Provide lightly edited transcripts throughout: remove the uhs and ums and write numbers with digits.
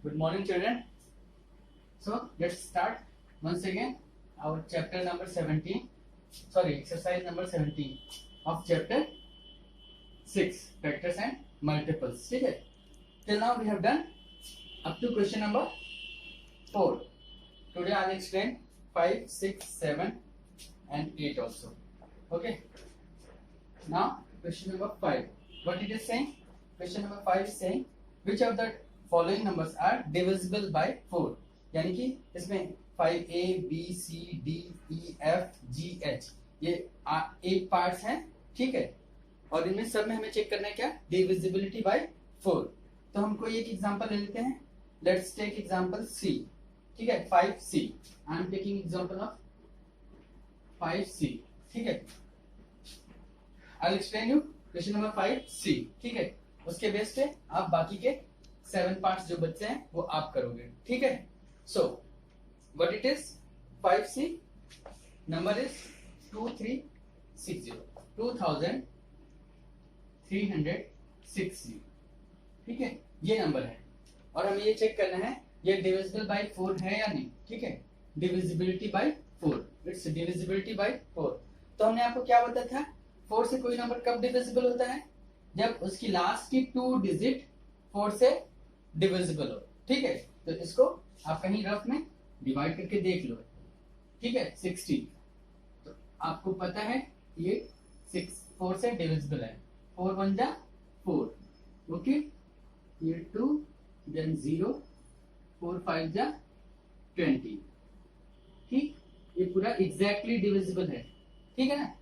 Good morning, children. So let's start once again our chapter number 17. Sorry, exercise number 17 of chapter 6, factors and multiples. ठीक है? Till now we have done up to question number 4. Today I'll explain 5, 6, 7 and 8 also. Okay. Now question number 5. What it is saying? Question number 5 is saying which of the following numbers are divisible by 4. यानी कि इसमें 5A, B, C, D, E, F, G, H ये 8 parts हैं, ठीक है, और इनमें सब में हमें चेक करना है क्या, डिविजिबिलिटी बाय 4. तो हम कोई एक एग्जांपल ले लेते हैं. Let's take example C. ठीक है, 5C. I am taking example of 5C. ठीक है, I will explain you question number 5C. ठीक है, उसके बेस पे आप बाकी के 7 पार्ट्स जो बच्चे हैं वो आप करोगे. ठीक है. So what it is 5C. Number is 2360 2360. ठीक है, ये नंबर है और हमें ये चेक करना है ये डिविजिबल बाय 4 है या नहीं. ठीक है, divisibility bye 4. It's divisibility bye 4. तो हमने आपको क्या बताया था, 4 से कोई नंबर कब डिविजिबल होता है, जब उसकी लास्ट की 2 डिजिट 4 से डिविजिबल हो. ठीक है, तो इसको आप कहीं रफ में डिवाइड करके देख लो. ठीक है, 60. तो आपको पता है ये 4 से डिविजिबल है. 4 1 जा 4. ओके, ये 2 देन 0 4 5 जा 20. ठीक, ये पूरा एग्जैक्टली डिविजिबल है. ठीक है ना.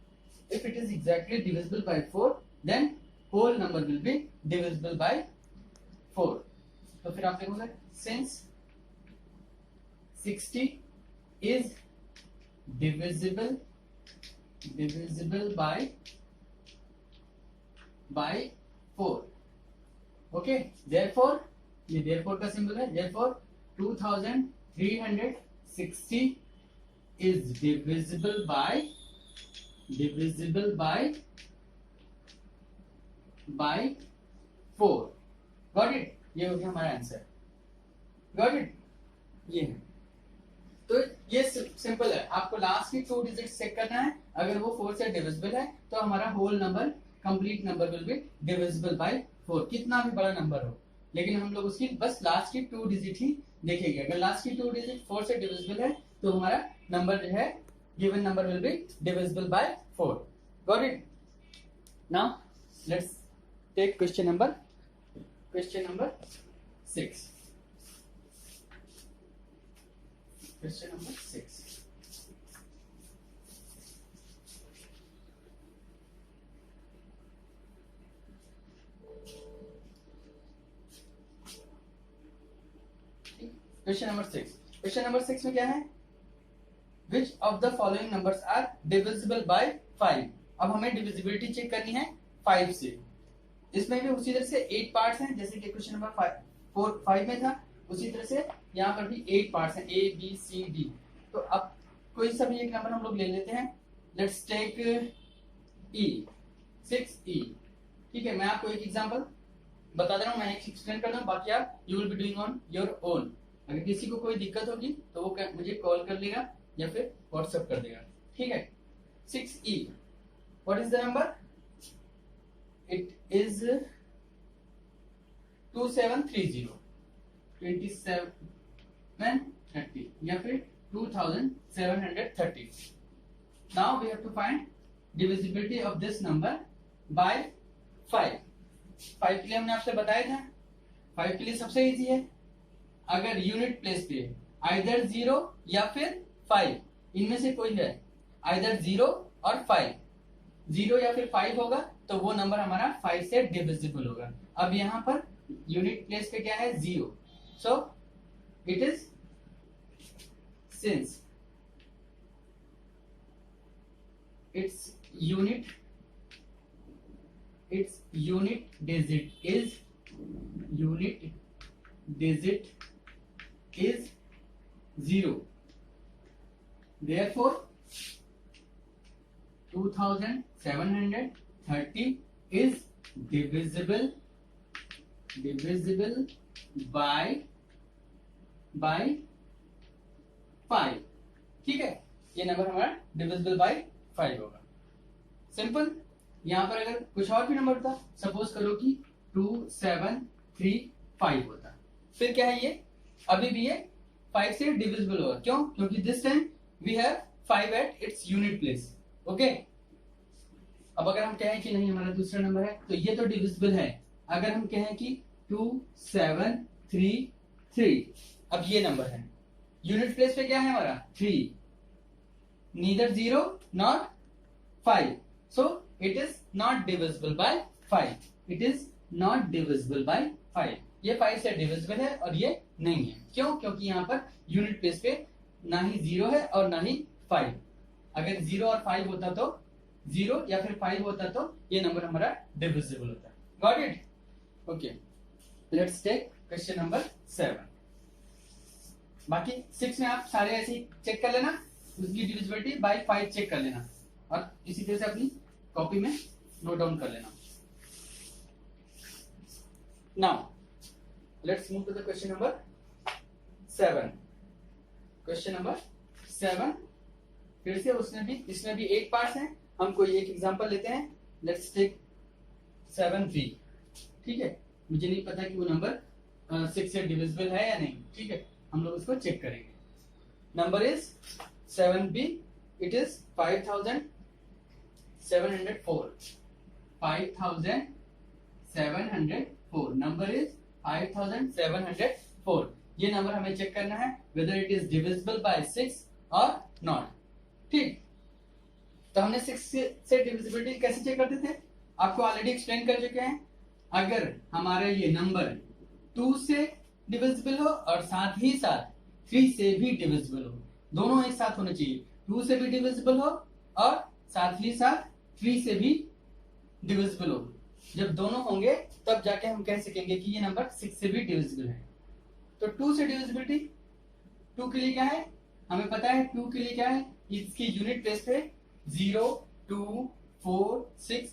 If it is exactly divisible by 4 then whole number will be divisible by 4. तो फिर आप लिखोगे since 60 is divisible by 4. Okay, therefore ये therefore का सिंबल है. therefore 2360 is divisible by 4. Got it? ये हो गया हमारा आंसर. Got it? ये है. तो ये सिंपल है. आपको लास्ट की 2 डिजिट चेक करना है. अगर वो 4 से डिविजिबल है तो हमारा whole number, complete number will be divisible by 4. कितना भी बड़ा नंबर हो, लेकिन हम लोग उसकी बस लास्ट की 2 डिजिट ही देखेंगे. अगर लास्ट की 2 डिजिट 4 से डिविजिबल है तो हमारा नंबर जो है, given number will be divisible by 4. Got it? Now let's take question number 6. Question number 6. Question number 6. Question number 6 में क्या है, Which of the following numbers are divisible by 5? अब हमें डिविजिबिलिटी चेक करनी है 5 से. इसमें भी उसी तरह से 8 पार्ट्स हैं जैसे कि क्वेश्चन नंबर 5 में था. उसी तरह से यहाँ पर भी 8 पार्ट्स हैं, A, B, C, D. तो अब कोई सा भी एक नंबर हम लोग ले लेते हैं. Let's take E, 6E. ठीक है, मैं आपको एक एग्जांपल बता दे रहा हूँ, मैं एक एक्सप्लेन कर रहा हूँ, बाकी आप you will be doing on your own. अगर किसी को कोई दिक्कत होगी तो वो मुझे कॉल कर लेगा या फिर व्हाट्सएप कर देगा. ठीक है. 6E. What is the number? It is 2730, 2730 या फिर 2730. Now we have to find divisibility of this number by 5. 5 के लिए हमने आपसे बताया था, 5 के लिए सबसे इजी है. अगर यूनिट प्लेस पे आइदर 0 या फिर 5, इनमें से कोई है, आइदर 0 और 5, 0 या फिर 5 होगा तो वो नंबर हमारा 5 से डिविजिबल होगा. अब यहाँ पर यूनिट प्लेस पे क्या है, 0. So it is, since its unit digit is 0, therefore 2730 is divisible by bye 5, ठीक है, ये नंबर हमारा डिविजिबल बाय 5 होगा। सिंपल। यहाँ पर अगर कुछ और भी नंबर होता, सपोज करो कि 2 7 3 5 होता, फिर क्या है, ये अभी भी ये 5 से डिविजिबल होगा। क्यों? क्योंकि this time we have 5 at its unit place. Okay, अब अगर हम कहें कि नहीं हमारा दूसरा नंबर है, तो ये तो डिविजिबल है। अगर हम कहें कि 2 7 3 3, अब ये नंबर है, यूनिट प्लेस पे क्या है हमारा 3, neither 0 not 5, so it is not divisible by 5, it is not divisible by 5। ये 5 से डिविजिबल है और ये नहीं है। क्यों? क्योंकि यहाँ पर यूनिट प्लेस पे ना ही 0 है और ना ही 5। अगर 0 और 5 होता तो 0 या फिर 5 होता तो ये नंबर हमारा डिविजिबल होता। Got it? Okay, let's take question number 7। बाकी 6 में आप सारे ऐसे ही चेक कर लेना, उसकी डिविजिबिलिटी बाय 5 चेक कर लेना और इसी तरह से अपनी कॉपी में नोट डाउन कर लेना। Now let's move to the question number 7। Question number 7 फिर से इसमें भी 8 पार्ट्स हैं। हम कोई एक एग्जांपल लेते हैं। लेट्स टेक 7 3, ठीक है। मुझे नहीं पता कि वो नंबर 6 से डिविजिबल है या नहीं, ठीक है, हम लोग उसको चेक करेंगे। Number is 7b, it is 5704, 5704, number is 5704। ये नंबर हमें चेक करना है whether it is divisible by 6 और नॉट, ठीक। तो हमने 6 से डिविजिबिलिटी कैसे चेक करते थे, आपको ऑलरेडी एक्सप्लेन कर चुके हैं। अगर हमारा ये नंबर 2 से डिविजिबल हो और साथ ही साथ 3 से भी डिविजिबल हो, दोनों एक साथ होने चाहिए। 2 से भी डिविजिबल हो और साथ ही साथ 3 से भी डिविजिबल हो। जब दोनों होंगे तब जाके हम कह सकेंगे कि ये नंबर 6 से भी डिविजिबल है। तो 2 से डिविजिबिलिटी, 2 के लिए क्या है हमें पता है, 2 के लिए क्या है, इसकी यूनिट प्लेस पे 0 2 4 6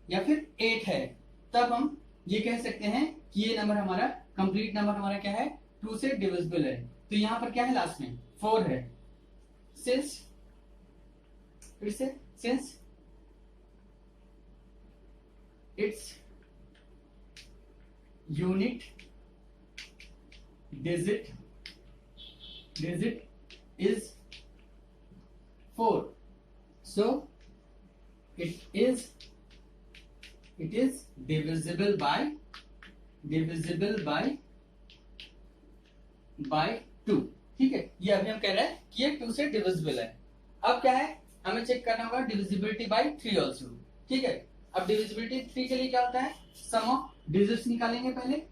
या फिर 8 है, तब हम ये कह सकते हैं कि ये नंबर हमारा कंप्लीट नंबर हमारा क्या है, 2 से डिविजिबल है। तो यहां पर क्या है, लास्ट में 4 है। Since its unit digit is 4, so it is divisible by 2, ठीक है। ये अभी हम कह रहे हैं कि ये 2 से डिविजिबल है। अब क्या है, हमें चेक करना होगा डिविजिबिलिटी बाय 3 ऑल्सो, ठीक है। अब डिविजिबिलिटी 3 के लिए क्या होता है, सम ऑफ डिजिट्स निकालेंगे पहले।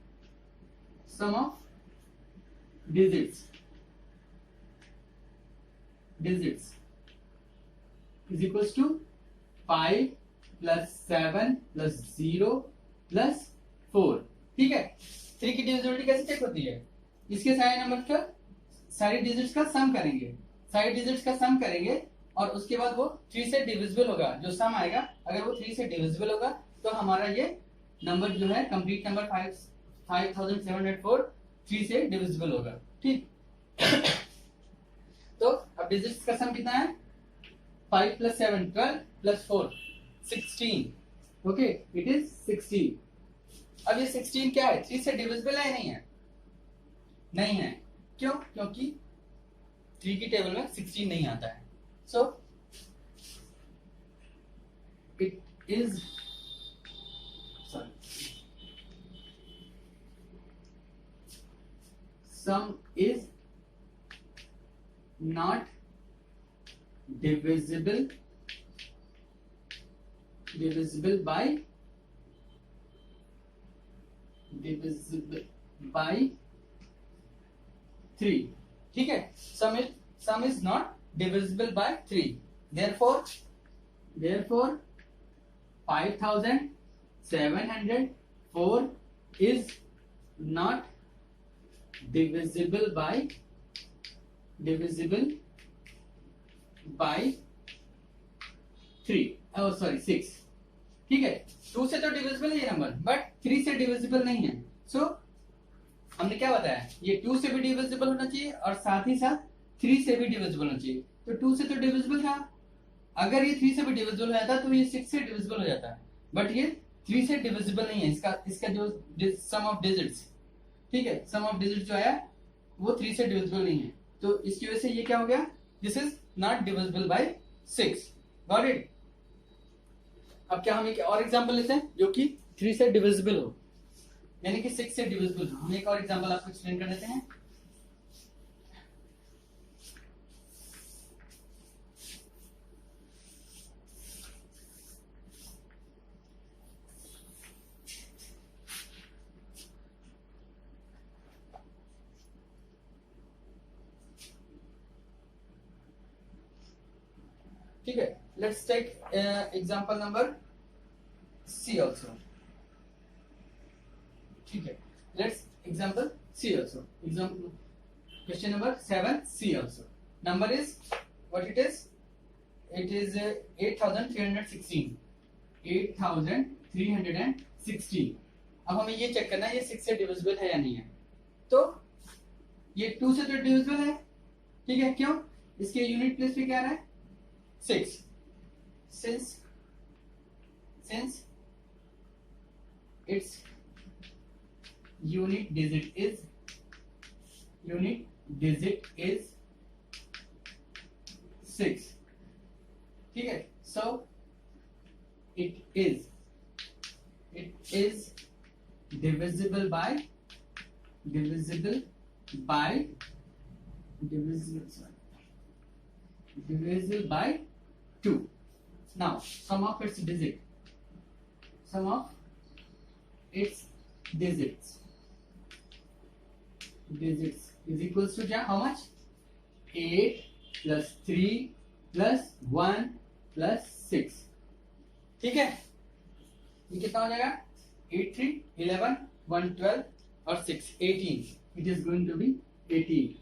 Sum of digits is equals to 5 plus 7 plus 0 plus 4, ठीक है। 3 की डिविजिबिलिटी कैसे चेक होती है, इसके सारे नंबर का सारी डिजिट्स का सम करेंगे और उसके बाद वो 3 से डिविजिबल होगा। जो सम आएगा अगर वो 3 से डिविजिबल होगा तो हमारा ये नंबर जो है कंप्लीट नंबर 5704 3 से डिविजिबल होगा, ठीक। तो अब डिजिट्स का सम कितना है, 5 plus 7 12 plus 4 16, okay, it is 16। अब ये 16 क्या है, 3 से डिविजिबल है या नहीं है? नहीं है। क्यों? क्योंकि 3 की टेबल में 16 नहीं आता है। So it is some is not divisible by 3, ठीक है। sum is not divisible by 3, therefore 5704 is not divisible by 3, oh sorry 6, ठीक है। 2 से तो डिविजिबल है ये नंबर, बट 3 से डिविजिबल नहीं है। सो हमने क्या बताया, ये 2 से भी डिविजिबल होना चाहिए और साथ ही साथ 3 से भी डिविजिबल होना चाहिए। तो 2 से तो डिविजिबल था, अगर ये 3 से भी डिविजिबल हो जाता तो ये 6 से डिविजिबल हो जाता, बट ये 3 से डिविजिबल नहीं है। इसका जो सम ऑफ डिजिट्स, ठीक है, सम ऑफ डिजिट जो आया वो 3 से डिविजिबल नहीं है, तो इसकी वजह से ये क्या हो गया, this is not divisible by 6। Got it. अब क्या हम एक और एग्जांपल लेते हैं जो कि 3 से डिविजिबल हो, यानी कि 6 से डिविजिबल हो। हम एक और एग्जांपल आपको एक्सप्लेन कर देते हैं। ठीक है, let's take example number C also. ठीक है, let's example C also. Example question number 7 C also. Number is what it is 8316। 8316। अब हमें ये चेक करना है ये 6 से डिविजिबल है या नहीं है। तो ये 2 से तो डिविजिबल है, ठीक है, क्यों, इसके यूनिट प्लेस पे क्या आ रहा है 6, since its unit digit is 6, ठीक है, so it is divisible by 2. Now sum of its digits is equals to क्या, how much, 8 plus 3 plus 1 plus 6, ठीक है, ये कितना हो जाएगा 8 3 11 1 12 और 6 18, it is going to be 18,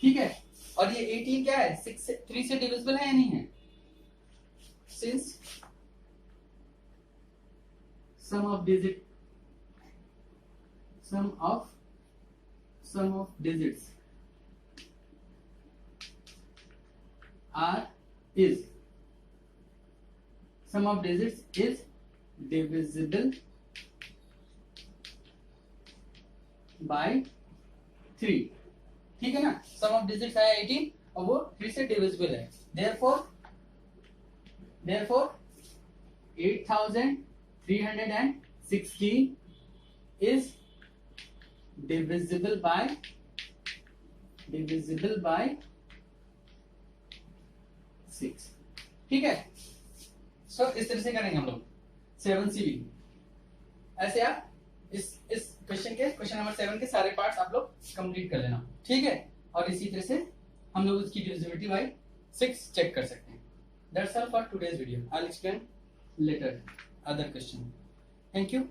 ठीक है। और ये 18 क्या है 6 से 3 से डिविजिबल है या नहीं है, since sum of digits is divisible by 3, ठीक है ना। सम ऑफ डिजिट्स है 18 और वो 3 से डिविजिबल है, therefore 8316 is divisible by 6, ठीक है। सो इस तरह से करेंगे हम लोग 7C भी। ऐसे आप इस क्वेश्चन नंबर 7 के सारे पार्ट्स आप लोग कंप्लीट कर लेना, ठीक है। और इसी तरह से हम लोग उसकी डिविजिबिलिटी बाय 6 चेक कर सकते हैं। That's all for today's video. I'll explain later other question. Thank you.